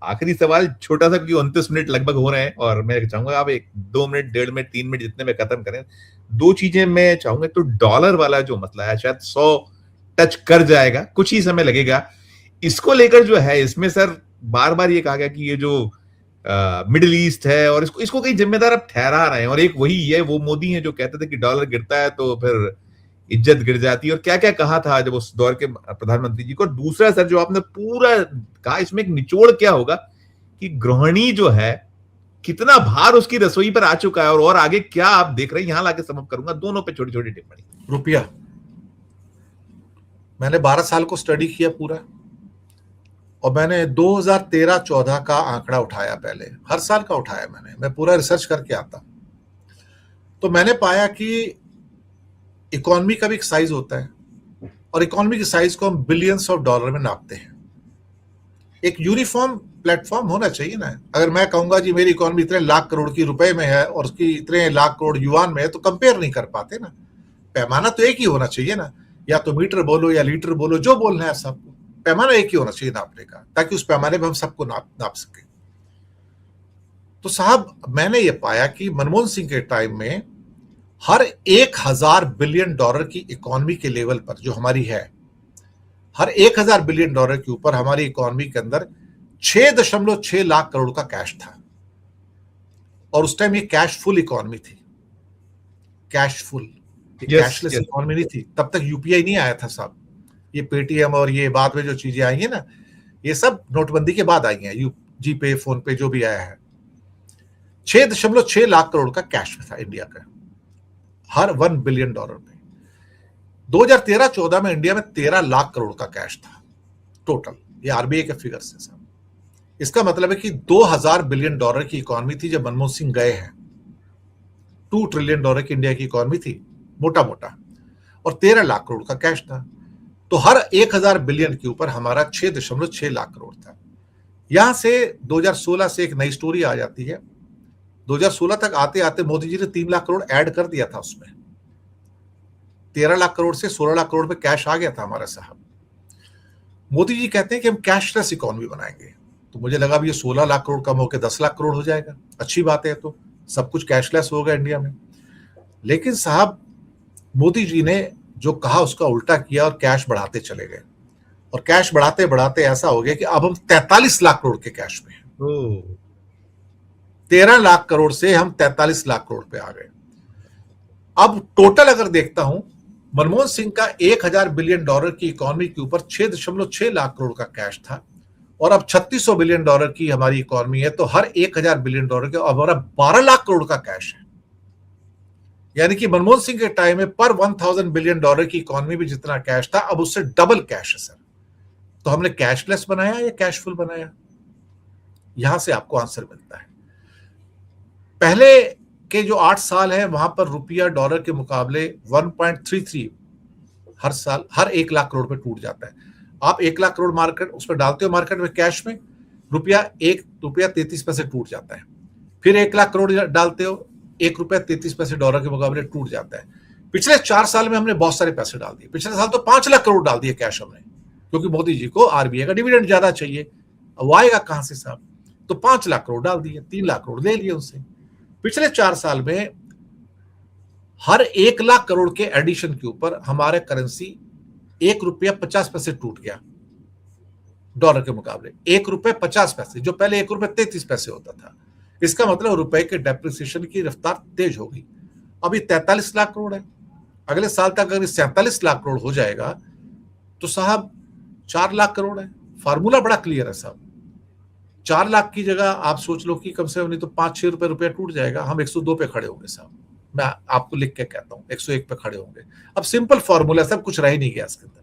आखिरी सवाल छोटा सा, क्योंकि 29 मिनट लगभग हो रहे हैं और मैं चाहूंगा आप 1-2 मिनट, 1.5 मिनट, 3 मिनट जितने में खत्म करें। दो चीजें मैं चाहूंगा, तो डॉलर वाला जो मसला है शायद 100 टच कर जाएगा, कुछ ही समय लगेगा। इसको लेकर जो है, इसमें सर बार बार ये कहा गया कि ये जो मिडिल ईस्ट है, और इसको इसको कई जिम्मेदार अब ठहरा रहे हैं, और एक वही है, वो मोदी है जो कहते थे कि डॉलर गिरता है तो फिर इज्जत गिर जाती है, और क्या क्या कहा था जब उस दौर के प्रधानमंत्री जी को। और दूसरा सर जो आपने पूरा कहा, इसमें एक निचोड़ क्या होगा कि गृहिणी जो है, कितना भार उसकी रसोई पर आ चुका है, और आगे क्या आप देख रहे हैं, यहां लाके समझ करूंगा दोनों पे छोटी छोटी टिप्पणी। रुपया, मैंने 12 साल को स्टडी किया पूरा, और मैंने 2013-14 का आंकड़ा उठाया, पहले हर साल का उठाया मैं पूरा रिसर्च करके आता। तो मैंने पाया कि इकोनॉमी का भी एक साइज होता है, और इकोनॉमी के साइज को हम बिलियंस ऑफ डॉलर में नापते हैं। एक यूनिफॉर्म प्लेटफॉर्म होना चाहिए ना। अगर मैं कहूंगा जी मेरी इकोनॉमी इतने लाख करोड़ की रुपए में है और उसकी इतने लाख करोड़ युआन में है, तो कंपेयर नहीं कर पाते ना। पैमाना तो एक ही होना चाहिए ना, या तो मीटर बोलो या लीटर बोलो, जो बोलना है सबको, पैमाना एक ही होना चाहिए नापने का, ताकि उस पैमाने पर हम सबको नाप सके। तो साहब, मैंने ये पाया कि मनमोहन सिंह के टाइम में हर 1000 बिलियन डॉलर की इकोनॉमी के लेवल पर जो हमारी है, हर 1000 बिलियन डॉलर के ऊपर हमारी इकोनॉमी के अंदर 6.6 लाख करोड़ का कैश था। और उस टाइम ये कैश फुल इकोनॉमी थी, कैश फुल, कैशलेस इकोनॉमी नहीं थी। तब तक यूपीआई नहीं आया था साहब। ये पेटीएम और ये बाद में जो चीजें आई है ना, ये सब नोटबंदी के बाद आई हैं, जीपे, फोन पे, जो भी आया है। 6.6 लाख करोड़ का कैश था इंडिया का, हर 1 बिलियन डॉलर में। 2013-14 में इंडिया में 13 लाख करोड़ का कैश था टोटल। ये आरबीआई के फिगर्स है साहब। इसका मतलब है कि 2000 बिलियन डॉलर की इकोनॉमी थी जब मनमोहन सिंह गए हैं। 2 ट्रिलियन डॉलर की इंडिया की इकोनॉमी थी मोटा मोटा, और 13 लाख करोड़ का कैश था। तो हर 1000 बिलियन के ऊपर हमारा 6.6 लाख करोड़ था। यहां से 2016 से एक नई स्टोरी आ जाती है। 2016 तक आते आते मोदी जी ने 3 लाख करोड़ ऐड कर दिया था उसमें। 13 लाख करोड़ से 16 लाख करोड़ पे कैश आ गया था हमारा साहब। मोदी जी कहते हैं कि हम कैशलेस इकोनॉमी बनाएंगे। तो मुझे लगा भी ये 16 लाख करोड़ कम होकर 10 लाख करोड़ हो जाएगा, अच्छी बात है, तो सब कुछ कैशलेस होगा इंडिया में। लेकिन साहब, मोदी जी ने जो कहा उसका उल्टा किया और कैश बढ़ाते चले गए, और कैश बढ़ाते बढ़ाते ऐसा हो गया कि अब हम 43 लाख करोड़ के कैश में हैं। 13 लाख करोड़ से हम 43 लाख करोड़ पे आ गए। अब टोटल अगर देखता हूं, मनमोहन सिंह का 1000 बिलियन डॉलर की इकोनॉमी के ऊपर 6.6 लाख करोड़ का कैश था, और अब 3600 बिलियन डॉलर की हमारी इकोनॉमी है, तो हर 1000 बिलियन डॉलर के अब हमारा 12 लाख करोड़ का कैश है। यानी कि मनमोहन सिंह के टाइम में पर 1000 बिलियन डॉलर की इकोनॉमी में जितना कैश था, अब उससे डबल कैश है सर। तो हमने कैशलेस बनाया या कैशफुल बनाया? यहां से आपको आंसर मिलता है। पहले के जो 8 साल है, वहां पर रुपया डॉलर के मुकाबले 1.33 हर साल, हर 1 लाख करोड़ पे टूट जाता है। आप 1 लाख करोड़ मार्केट उसमें डालते हो, मार्केट में कैश में, रुपया 1 रुपया 33 पैसे टूट जाता है। फिर 1 लाख करोड़ डालते हो, 1 रुपया 33 पैसे डॉलर के मुकाबले टूट जाता है। पिछले 4 साल में हमने बहुत सारे पैसे डाल दिए। पिछले साल तो 5 लाख करोड़ डाल दिए कैश हमने, क्योंकि मोदी जी को आरबीआई का डिविडेंड ज्यादा चाहिए। अब आएगा कहां से साहब? तो 5 लाख करोड़ डाल दिए, 3 लाख करोड़ ले लिए उनसे। पिछले 4 साल में हर 1 लाख करोड़ के एडिशन के ऊपर हमारे करेंसी 1 रुपया 50 पैसे टूट गया डॉलर के मुकाबले। 1 रुपये 50 पैसे, जो पहले 1 रुपये 33 पैसे होता था। इसका मतलब रुपए के डेप्रिसिएशन की रफ्तार तेज होगी। अभी 43 लाख करोड़ है। अगले साल तक अगर 47 लाख करोड़ हो जाएगा तो साहब 4 लाख करोड़ है। फार्मूला बड़ा क्लियर है साहब। 4 लाख की जगह आप सोच लो कि कम से कम नहीं तो 5-6 रुपया टूट जाएगा, हम 102 पे खड़े होंगे साहब। मैं आपको लिख के कहता हूं 101 पे खड़े होंगे। अब सिंपल फॉर्मूला, सब कुछ रह ही नहीं गया इसके अंदर।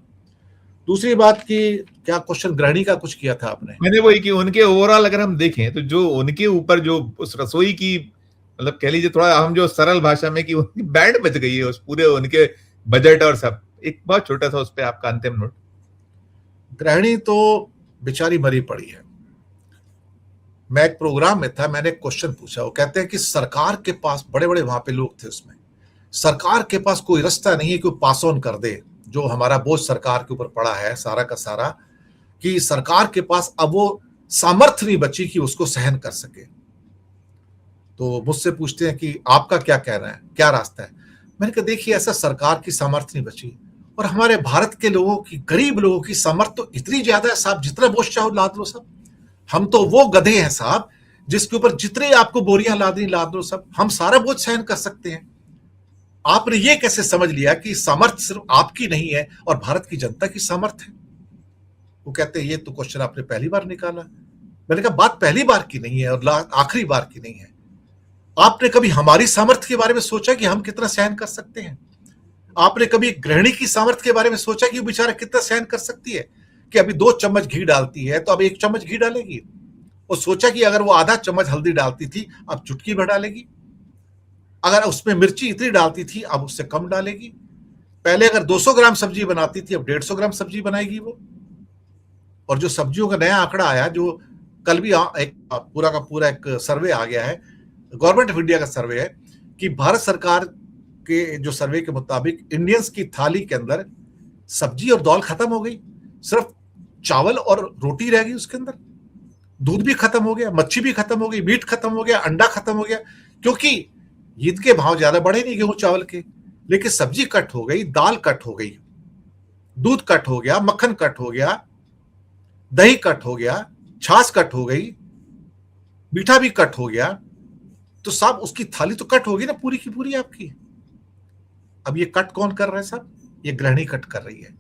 दूसरी बात की, क्या क्वेश्चन गृहिणी का कुछ किया था आपने? मैंने वही कि उनके ओवरऑल अगर हम देखें तो जो उनके ऊपर जो उस रसोई की, मतलब कह लीजिए थोड़ा हम जो सरल भाषा में, कि उनकी बैंड बच गई है उस पूरे उनके बजट और सब। एक बहुत छोटा सा उस पर आपका अंतिम नोट। गृहिणी तो बेचारी मरी पड़ी है। मैं एक प्रोग्राम में था, मैंने एक क्वेश्चन पूछा। वो कहते हैं कि सरकार के पास, बड़े बड़े वहां पे लोग थे उसमें, सरकार के पास कोई रास्ता नहीं है कि वो पास ऑन कर दे जो हमारा बोझ सरकार के ऊपर पड़ा है सारा का सारा, कि सरकार के पास अब वो सामर्थ्य नहीं बची कि उसको सहन कर सके। तो मुझसे पूछते हैं कि आपका क्या कहना है, क्या रास्ता है? मैंने कहा देखिए, ऐसा सरकार की सामर्थ्य नहीं बची, और हमारे भारत के लोगों की, गरीब लोगों की सामर्थ्य तो इतनी ज्यादा है साहब, जितना बोझ चाहो लाद लो साहब। हम तो वो गधे हैं साहब जिसके ऊपर जितने आपको बोरियां लादनी लाद लो साहब, हम सारा बोझ सहन कर सकते हैं। आपने ये कैसे समझ लिया कि सामर्थ्य सिर्फ आपकी नहीं है और भारत की जनता की सामर्थ्य है? वो कहते हैं ये तो क्वेश्चन आपने पहली बार निकाला। मैंने कहा बात पहली बार की नहीं है और आखिरी बार की नहीं है। आपने कभी हमारी सामर्थ्य के बारे में सोचा कि हम कितना सहन कर सकते हैं? आपने कभी गृहिणी की सामर्थ्य के बारे में सोचा कि वो बेचारा कितना सहन कर सकती है? कि अभी 2 चम्मच घी डालती है तो अब 1 चम्मच घी डालेगी। और सोचा कि अगर वो आधा चम्मच हल्दी डालती थी अब चुटकी भर डालेगी। अगर उसमें मिर्ची इतनी डालती थी अब उससे कम डालेगी। पहले अगर 200 ग्राम सब्जी बनाती थी अब 150 ग्राम सब्जी बनाएगी वो। और जो सब्जियों का नया आंकड़ा आया, जो कल भी एक पूरा का पूरा एक सर्वे आ गया है, गवर्नमेंट ऑफ इंडिया का सर्वे है, कि भारत सरकार के जो सर्वे के मुताबिक इंडियंस की थाली के अंदर सब्जी और दाल खत्म हो गई, सिर्फ चावल और रोटी रह गई उसके अंदर। दूध भी खत्म हो गया, मच्छी भी खत्म हो गई, मीट खत्म हो गया, अंडा खत्म हो गया, क्योंकि ईद के भाव ज्यादा बढ़े नहीं गेहूं चावल के, लेकिन सब्जी कट हो गई, दाल कट हो गई, दूध कट हो गया, मक्खन कट हो गया, दही कट हो गया, छाछ कट हो गई, मीठा भी कट हो गया। तो साहब उसकी थाली तो कट होगी ना पूरी की पूरी आपकी। अब ये कट कौन कर रहा है साहब? ये गृहिणी कट कर रही है,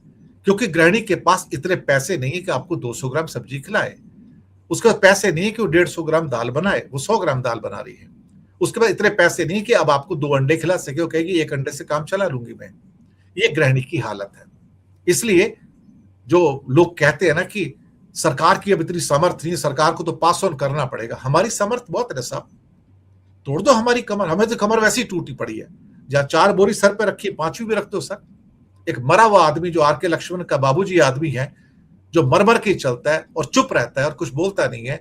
क्योंकि गृहिणी के पास इतने पैसे नहीं है कि आपको 200 ग्राम सब्जी खिलाए। उसके पास पैसे नहीं है कि वो 150 ग्राम दाल बनाए, वो 100 ग्राम दाल बना रही है। उसके बाद इतने पैसे नहीं कि अब आपको 2 अंडे खिला सके, वो कहेगी 1 अंडे से काम चला लूंगी मैं। ये गृहिणी की हालत है। इसलिए जो लोग कहते हैं ना कि सरकार की अब इतनी सामर्थ्य नहीं, सरकार को तो पास ऑन करना पड़ेगा, हमारी सामर्थ्य बहुत है साहब। तोड़ दो हमारी कमर, हमें तो कमर वैसी टूटी पड़ी है। जहां 4 बोरी सर पे रखी, 5वीं भी रख दो सर। एक मरा हुआ आदमी जो आर के लक्ष्मण का बाबूजी आदमी है, जो मर मर के चलता है और चुप रहता है और कुछ बोलता नहीं है,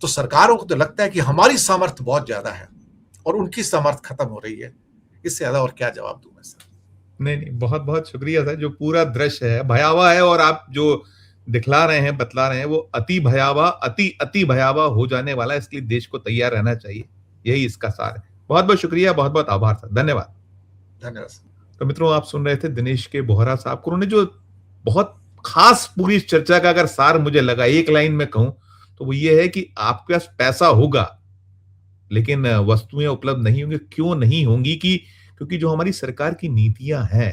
तो सरकारों को तो लगता है कि हमारी सामर्थ्य बहुत ज्यादा है और उनकी सामर्थ्य खत्म हो रही है। इससे ज्यादा और क्या जवाब दूं मैं सर? नहीं नहीं, बहुत बहुत शुक्रिया सर। जो पूरा दृश्य है भयावह है, और आप जो दिखला रहे हैं, बतला रहे हैं, वो अति भयावह, अति अति भयावह हो जाने वाला है। इसलिए देश को तैयार रहना चाहिए, यही इसका सार है। बहुत बहुत शुक्रिया, बहुत बहुत आभार सर, धन्यवाद। धन्यवाद। तो मित्रों, आप सुन रहे थे दिनेश के बोहरा साहब को। उन्होंने जो बहुत खास पूरी इस चर्चा का अगर सार मुझे लगा एक लाइन में कहूं तो वो ये है कि आपके पास पैसा होगा लेकिन वस्तुएं उपलब्ध नहीं होंगी। क्यों नहीं होंगी? क्योंकि जो हमारी सरकार की नीतियां हैं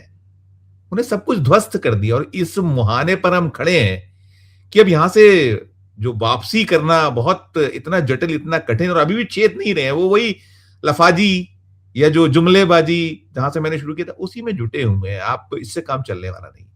उन्हें सब कुछ ध्वस्त कर दिया, और इस मुहाने पर हम खड़े हैं कि अब यहां से जो वापसी करना बहुत इतना जटिल, इतना कठिन, और अभी भी चेत नहीं रहे हैं। वो वही लफाजी या जो जुमलेबाजी जहां से मैंने शुरू किया था उसी में जुटे हुए हैं। आप इससे काम चलने वाला नहीं।